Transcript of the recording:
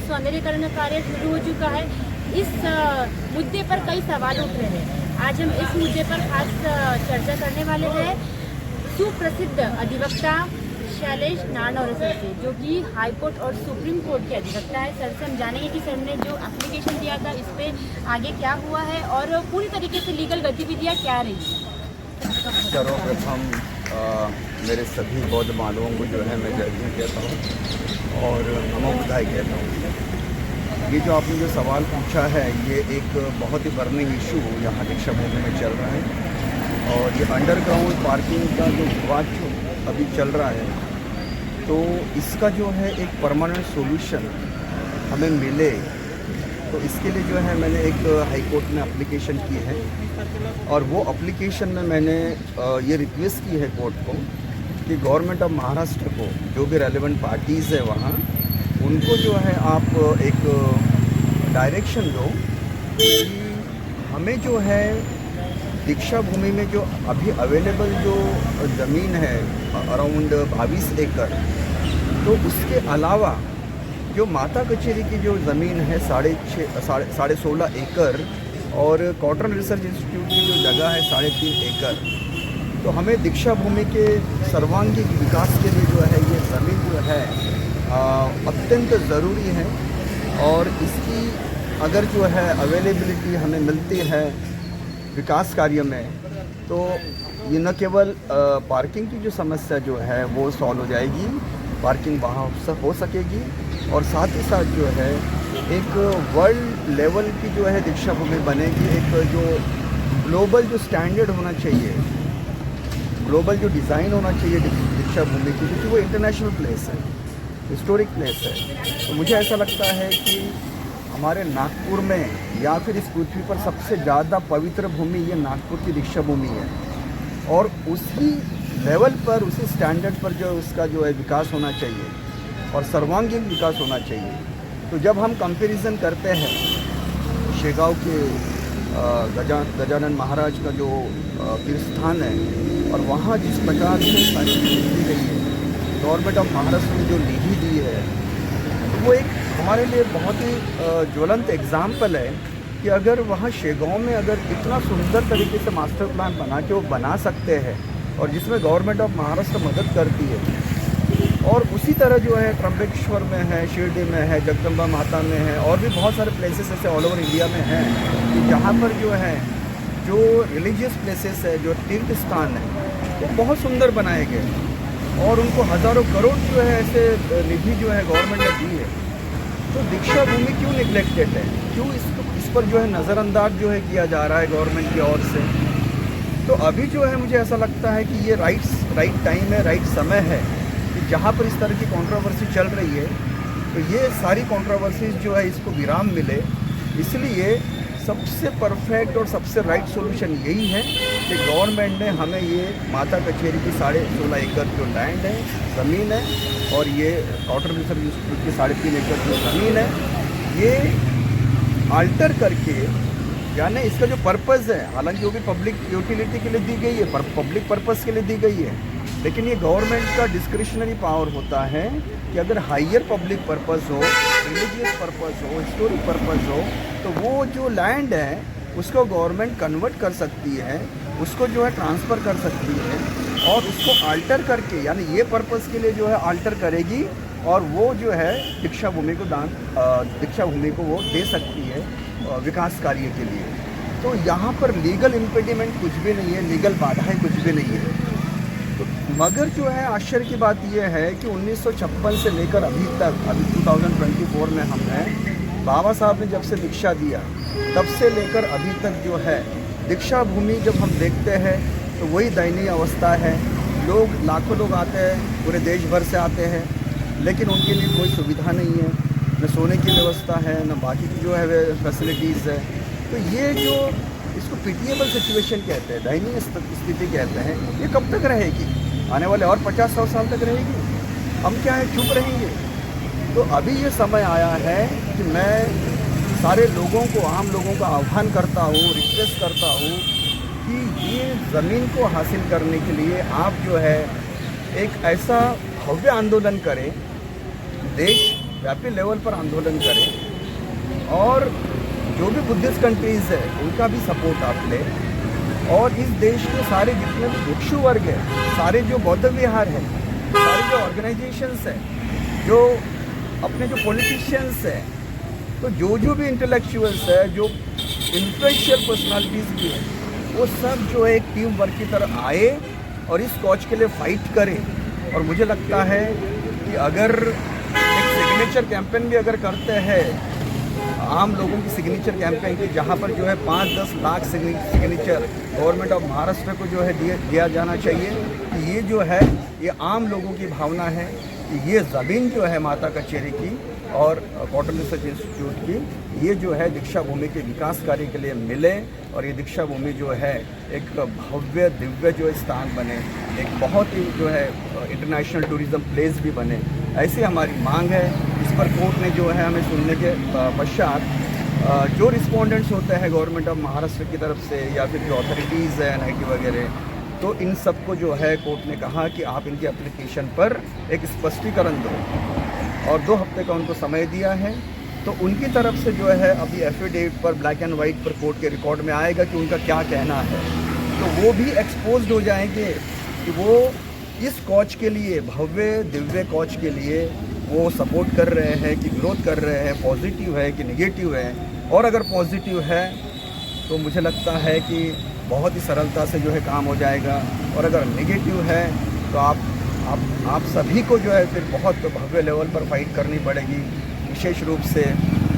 सौंदर्यीकरण कार्य शुरू हो चुका है। इस मुद्दे पर कई सवाल उठ रहे हैं। आज हम इस मुद्दे पर खास चर्चा करने वाले हैं सुप्रसिद्ध अधिवक्ता शैलेश नारनौरे सर से, जो कि हाई कोर्ट और सुप्रीम कोर्ट के अधिवक्ता है। सर से हम जानेंगे कि सर ने जो एप्लीकेशन दिया था इस पे आगे क्या हुआ है और पूरी तरीके से लीगल गतिविधियाँ क्या रही। सर्वप्रथम मेरे सभी बौद्ध मानवों को जो है मैं जय हिंद कहता हूँ और नमो बुद्धाय कहता हूँ। ये जो आपने जो सवाल पूछा है ये एक बहुत ही बर्निंग इशू यहाँ दीक्षा भूमि में चल रहा है और ये अंडरग्राउंड पार्किंग का जो विवाद जो अभी चल रहा है, तो इसका जो है एक परमानेंट सॉल्यूशन हमें मिले, तो इसके लिए जो है मैंने एक हाई कोर्ट में एप्लीकेशन की है और वो एप्लीकेशन में मैंने ये रिक्वेस्ट की है कोर्ट को कि गवर्नमेंट ऑफ महाराष्ट्र को जो भी रेलेवेंट पार्टीज़ है वहाँ उनको जो है आप एक डायरेक्शन दो कि हमें जो है दीक्षा भूमि में जो अभी अवेलेबल जो ज़मीन है अराउंड 22 एकड़, तो उसके अलावा जो माता कचेरी की जो ज़मीन है साढ़े 16 एकड़ और कॉटन रिसर्च इंस्टीट्यूट की जो जगह है 3.5 एकड़, तो हमें दीक्षा भूमि के सर्वांगीण विकास के लिए जो है ये ज़मीन जो है अत्यंत ज़रूरी है और इसकी अगर जो है अवेलेबिलिटी हमें मिलती है विकास कार्य में, तो ये न केवल पार्किंग की जो समस्या जो है वो सॉल्व हो जाएगी, पार्किंग वहाँ हो सकेगी और साथ ही साथ जो है एक वर्ल्ड लेवल की जो है दीक्षा भूमि बनेगी। एक जो ग्लोबल जो स्टैंडर्ड होना चाहिए, ग्लोबल जो डिज़ाइन होना चाहिए दीक्षा भूमि की, क्योंकि वो इंटरनेशनल प्लेस है, हिस्टोरिक प्लेस है। तो मुझे ऐसा लगता है कि हमारे नागपुर में या फिर इस पृथ्वी पर सबसे ज़्यादा पवित्र भूमि ये नागपुर की दीक्षा भूमि है और उसी लेवल पर उसी स्टैंडर्ड पर जो उसका जो है विकास होना चाहिए और सर्वांगीण विकास होना चाहिए। तो जब हम कंपैरिजन करते हैं शेगांव के गजानन महाराज का जो तीर्थ स्थान है और वहाँ जिस प्रकार से साइंटिफिक दी गई है, गवर्नमेंट ऑफ महाराष्ट्र ने जो निधि दी है, तो वो एक हमारे लिए बहुत ही ज्वलंत एग्जाम्पल है कि अगर वहाँ शेगांव में अगर इतना सुंदर तरीके से मास्टर प्लान बना के वो बना सकते हैं और जिसमें गवर्नमेंट ऑफ महाराष्ट्र मदद करती है, और उसी तरह जो है त्र्यंबकेश्वर में है, शिरडी में है, जगदम्बा माता में है और भी बहुत सारे प्लेसेस ऐसे ऑल ओवर इंडिया में हैं कि जहाँ पर जो है जो रिलीजियस प्लेसेस है, जो तीर्थ स्थान है, वो बहुत सुंदर बनाए गए और उनको हज़ारों करोड़ जो है ऐसे निधि जो है गवर्नमेंट ने दी है। तो दीक्षा भूमि क्यों निगलेक्टेड है, क्यों इस पर जो है नज़रअंदाज जो है किया जा रहा है गवर्नमेंट की ओर से। तो अभी जो है मुझे ऐसा लगता है कि ये राइट टाइम है, राइट समय है कि जहाँ पर इस तरह की कंट्रोवर्सी चल रही है, तो ये सारी कंट्रोवर्सीज जो है इसको विराम मिले। इसलिए सबसे परफेक्ट और सबसे राइट सॉल्यूशन यही है कि गवर्नमेंट ने हमें ये माता कचेरी की 16.5 एकड़ जो लैंड है, ज़मीन है, और ये कॉटन रिसर्च इंस्टीट्यूट की 3.5 एकड़ जो ज़मीन है, ये आल्टर करके, यानी इसका जो पर्पज़ है, हालांकि वो भी पब्लिक यूटिलिटी के लिए दी गई है, पब्लिक पर्पज़ के लिए दी गई है, लेकिन ये गवर्नमेंट का डिस्क्रिशनरी पावर होता है कि अगर हायर पब्लिक पर्पज़ हो, रिलीजियस पर्पज़ हो, हिस्टोरिक पर्पज़ हो, तो वो जो लैंड है उसको गवर्नमेंट कन्वर्ट कर सकती है, उसको जो है ट्रांसफ़र कर सकती है और उसको आल्टर करके, यानी ये पर्पज़ के लिए जो है आल्टर करेगी और वो जो है दीक्षा भूमि को दीक्षा भूमि को वो दे सकती है विकास कार्य के लिए। तो यहाँ पर लीगल इम्पेडिमेंट कुछ भी नहीं है, लीगल बाधाएं कुछ भी नहीं है। तो मगर जो है आश्चर्य की बात यह है कि 1956 से लेकर अभी तक, अभी 2024 में हम हैं, बाबा साहब ने जब से दीक्षा दिया तब से लेकर अभी तक जो है दीक्षा भूमि जब हम देखते हैं तो वही दयनीय अवस्था है। लोग, लाखों लोग आते हैं, पूरे देश भर से आते हैं, लेकिन उनके लिए कोई सुविधा नहीं है, न सोने की व्यवस्था है, न बाकी की जो है फैसिलिटीज़ है। तो ये जो इसको पिटिएबल सिचुएशन कहते हैं, दयनीय स्थिति कहते हैं, ये कब तक रहेगी? आने वाले और 50-100 साल तक रहेगी? हम क्या है, चुप रहेंगे? तो अभी ये समय आया है कि मैं सारे लोगों को, आम लोगों का आह्वान करता हूँ, रिक्वेस्ट करता हूँ कि ये ज़मीन को हासिल करने के लिए आप जो है एक ऐसा भव्य आंदोलन करें, देश व्यापी लेवल पर आंदोलन करें और जो भी बुद्धिस्ट कंट्रीज़ है उनका भी सपोर्ट आप लें और इस देश के सारे जितने भी भिक्षु वर्ग है, सारे जो बौद्ध विहार है, सारे जो ऑर्गेनाइजेशंस हैं, जो अपने जो पॉलिटिशियंस हैं, तो जो भी इंटेलेक्चुअल्स है, जो इन्फ्लुएंशियल पर्सनालिटीज़ भी है, वो सब जो है एक टीम वर्क की तरह आए और इस कॉज के लिए फाइट करें। और मुझे लगता है कि अगर एक सिग्नेचर कैंपेन भी अगर करते हैं, आम लोगों की सिग्नेचर कैंपेन की, जहाँ पर जो है 5-10 lakh signature government of Maharashtra को जो है दिया जाना चाहिए कि ये जो है ये आम लोगों की भावना है कि ये ज़मीन जो है माता कचेरी की और कॉटन रिसर्च इंस्टीट्यूट की, ये जो है दीक्षा भूमि के विकास कार्य के लिए मिले और ये दीक्षा भूमि जो है एक भव्य दिव्य जो स्थान बने, एक बहुत ही जो है इंटरनेशनल टूरिज़्म प्लेस भी बने, ऐसी हमारी मांग है। इस पर कोर्ट ने जो है हमें सुनने के पश्चात जो रिस्पोंडेंट्स होते हैं गवर्नमेंट ऑफ महाराष्ट्र की तरफ से या फिर जो अथॉरिटीज़ है NIT वगैरह, तो इन सबको जो है कोर्ट ने कहा कि आप इनकी एप्लीकेशन पर एक स्पष्टीकरण दो और 2 हफ्ते का उनको समय दिया है। तो उनकी तरफ से जो है अभी एफिडेविट पर ब्लैक एंड वाइट पर कोर्ट के रिकॉर्ड में आएगा कि उनका क्या कहना है, तो वो भी एक्सपोज्ड हो जाएंगे कि वो इस कॉज के लिए, भव्य दिव्य कॉज के लिए वो सपोर्ट कर रहे हैं कि विरोध कर रहे हैं, पॉजिटिव है कि नेगेटिव है। और अगर पॉजिटिव है तो मुझे लगता है कि बहुत ही सरलता से जो है काम हो जाएगा, और अगर नेगेटिव है तो आप सभी को जो है फिर बहुत भव्य लेवल पर फाइट करनी पड़ेगी, विशेष रूप से